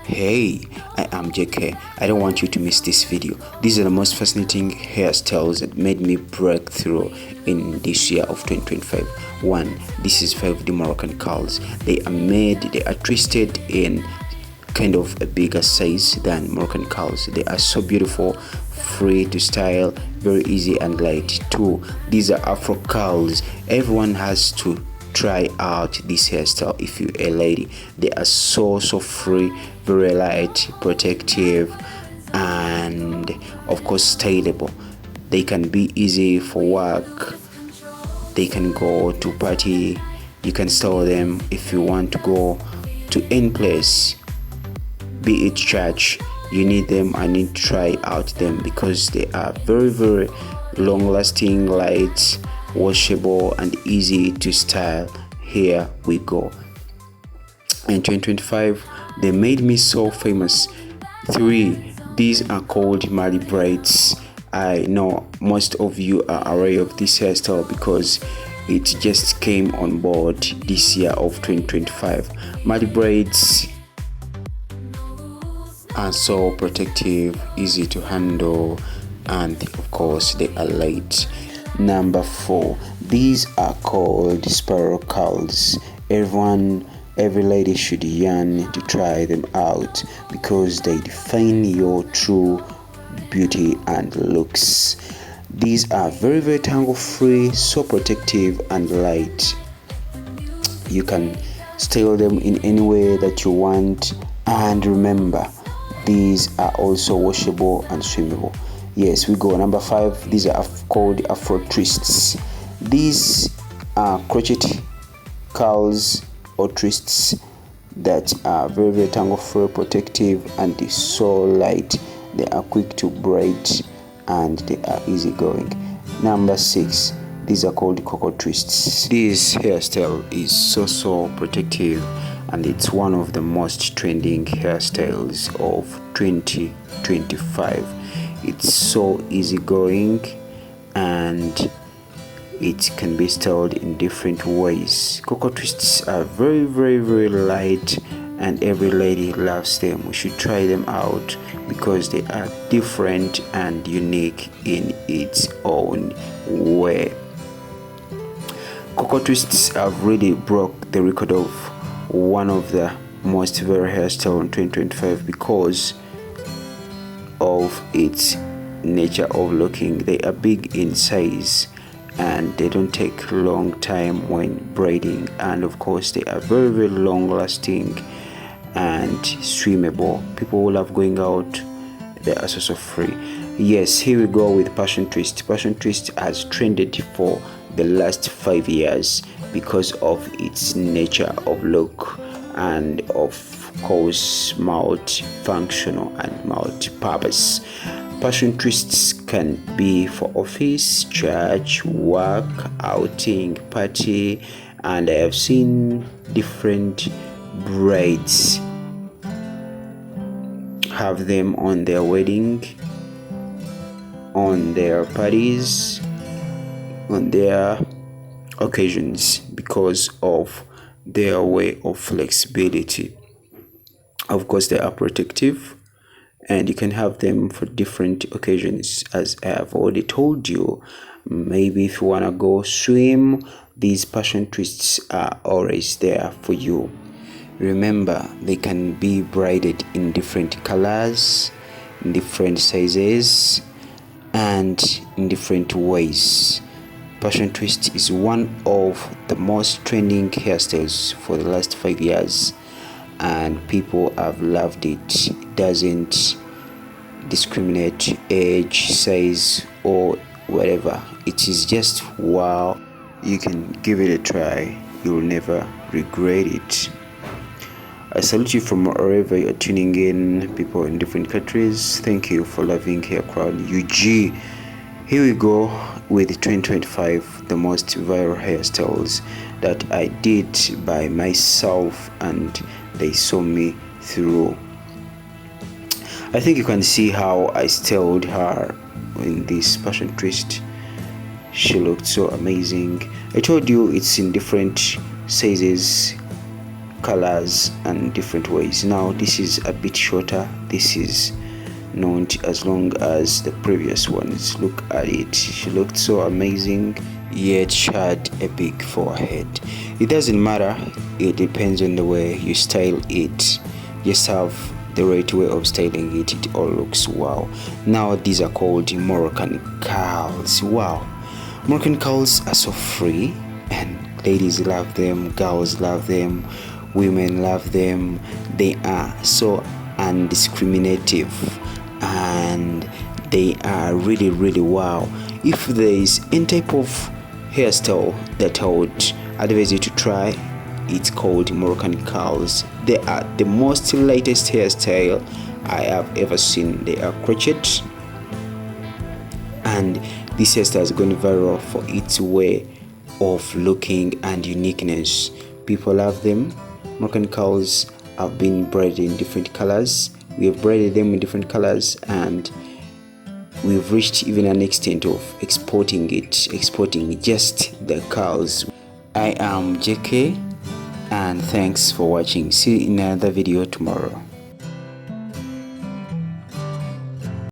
Hey, I am JK. I don't want you to miss this video. These are the most fascinating hairstyles that made me break through in this year of 2025. One, this is 5D Moroccan curls. They are twisted in kind of a bigger size than Moroccan curls. They are so beautiful, free to style, very easy and light. Two, these are Afro curls. Everyone has to try out this hairstyle if you're a lady. They are so free, very light, protective, and of course stylable. They can be easy for work, they can go to party, you can style them if you want to go to any place, be it church. You need them. I need to try out them because they are very long lasting, light, washable, and easy to style. Here we go. In 2025 they made me so famous. Three, these are called Mali braids. I know most of you are aware of this hairstyle because it just came on board this year of 2025. Mali braids are so protective, easy to handle, and of course they are light. Number four, these are called spiral curls. Every lady should yearn to try them out because they define your true beauty and looks. These are very tangle free, so protective and light. You can style them in any way that you want, and remember, these are also washable and swimmable. Yes, we go. Number five, these are called Afro twists. These are crochet curls or twists that are very tangle free, protective, and so light. They are quick to braid and they are easy going. Number six, these are called cocoa twists. This hairstyle is so protective, and it's one of the most trending hairstyles of 2025. It's so easy going and it can be styled in different ways. Cocoa twists are very light and every lady loves them. We should try them out because they are different and unique in its own way. Cocoa twists have really broke the record of one of the most viral hairstyle in 2025 because of its nature of looking. They are big in size and they don't take long time when braiding, and of course they are very long lasting and swimmable. People will love going out. They are so free. Yes, here we go with passion twist. Passion twist has trended for the last 5 years because of its nature of look and of course multi-functional and multi-purpose. Passion twists can be for office, church, work, outing, party, and I have seen different brides have them on their wedding, on their parties, on their occasions because of their way of flexibility. Of course they are protective and you can have them for different occasions. As I have already told you, maybe if you want to go swim, these passion twists are always there for you. Remember, they can be braided in different colors, in different sizes, and in different ways. Passion twist is one of the most trending hairstyles for the last 5 years and people have loved it. It doesn't discriminate age, size, or whatever. It is just wow. You can give it a try, you'll never regret it. I salute you from wherever you're tuning in, people in different countries. Thank you for loving Hair Crown UG. Here we go with 2025, the most viral hairstyles that I did by myself and they saw me through. I think you can see how I styled her in this passion twist. She looked so amazing. I told you it's in different sizes colors and different ways. Now this is a bit shorter. This is not as long as the previous ones. Look at it. She looked so amazing, yet she had a big forehead. It doesn't matter, it depends on the way you style it. Just have the right way of styling it. It all looks wow. Now these are called Moroccan curls. Wow, Moroccan curls are so free, and ladies love them, girls love them, women love them. They are so undiscriminative, and they are really wow. If there is any type of hairstyle that I would advise you to try, it's called Moroccan curls. They are the most latest hairstyle I have ever seen. They are crochet, and this hairstyle is going viral for its way of looking and uniqueness. People love them. Moroccan curls have been braided in different colors. We have braided them in different colors, and we've reached even an extent of exporting just the curls. I am JK, and thanks for watching. See you in another video tomorrow.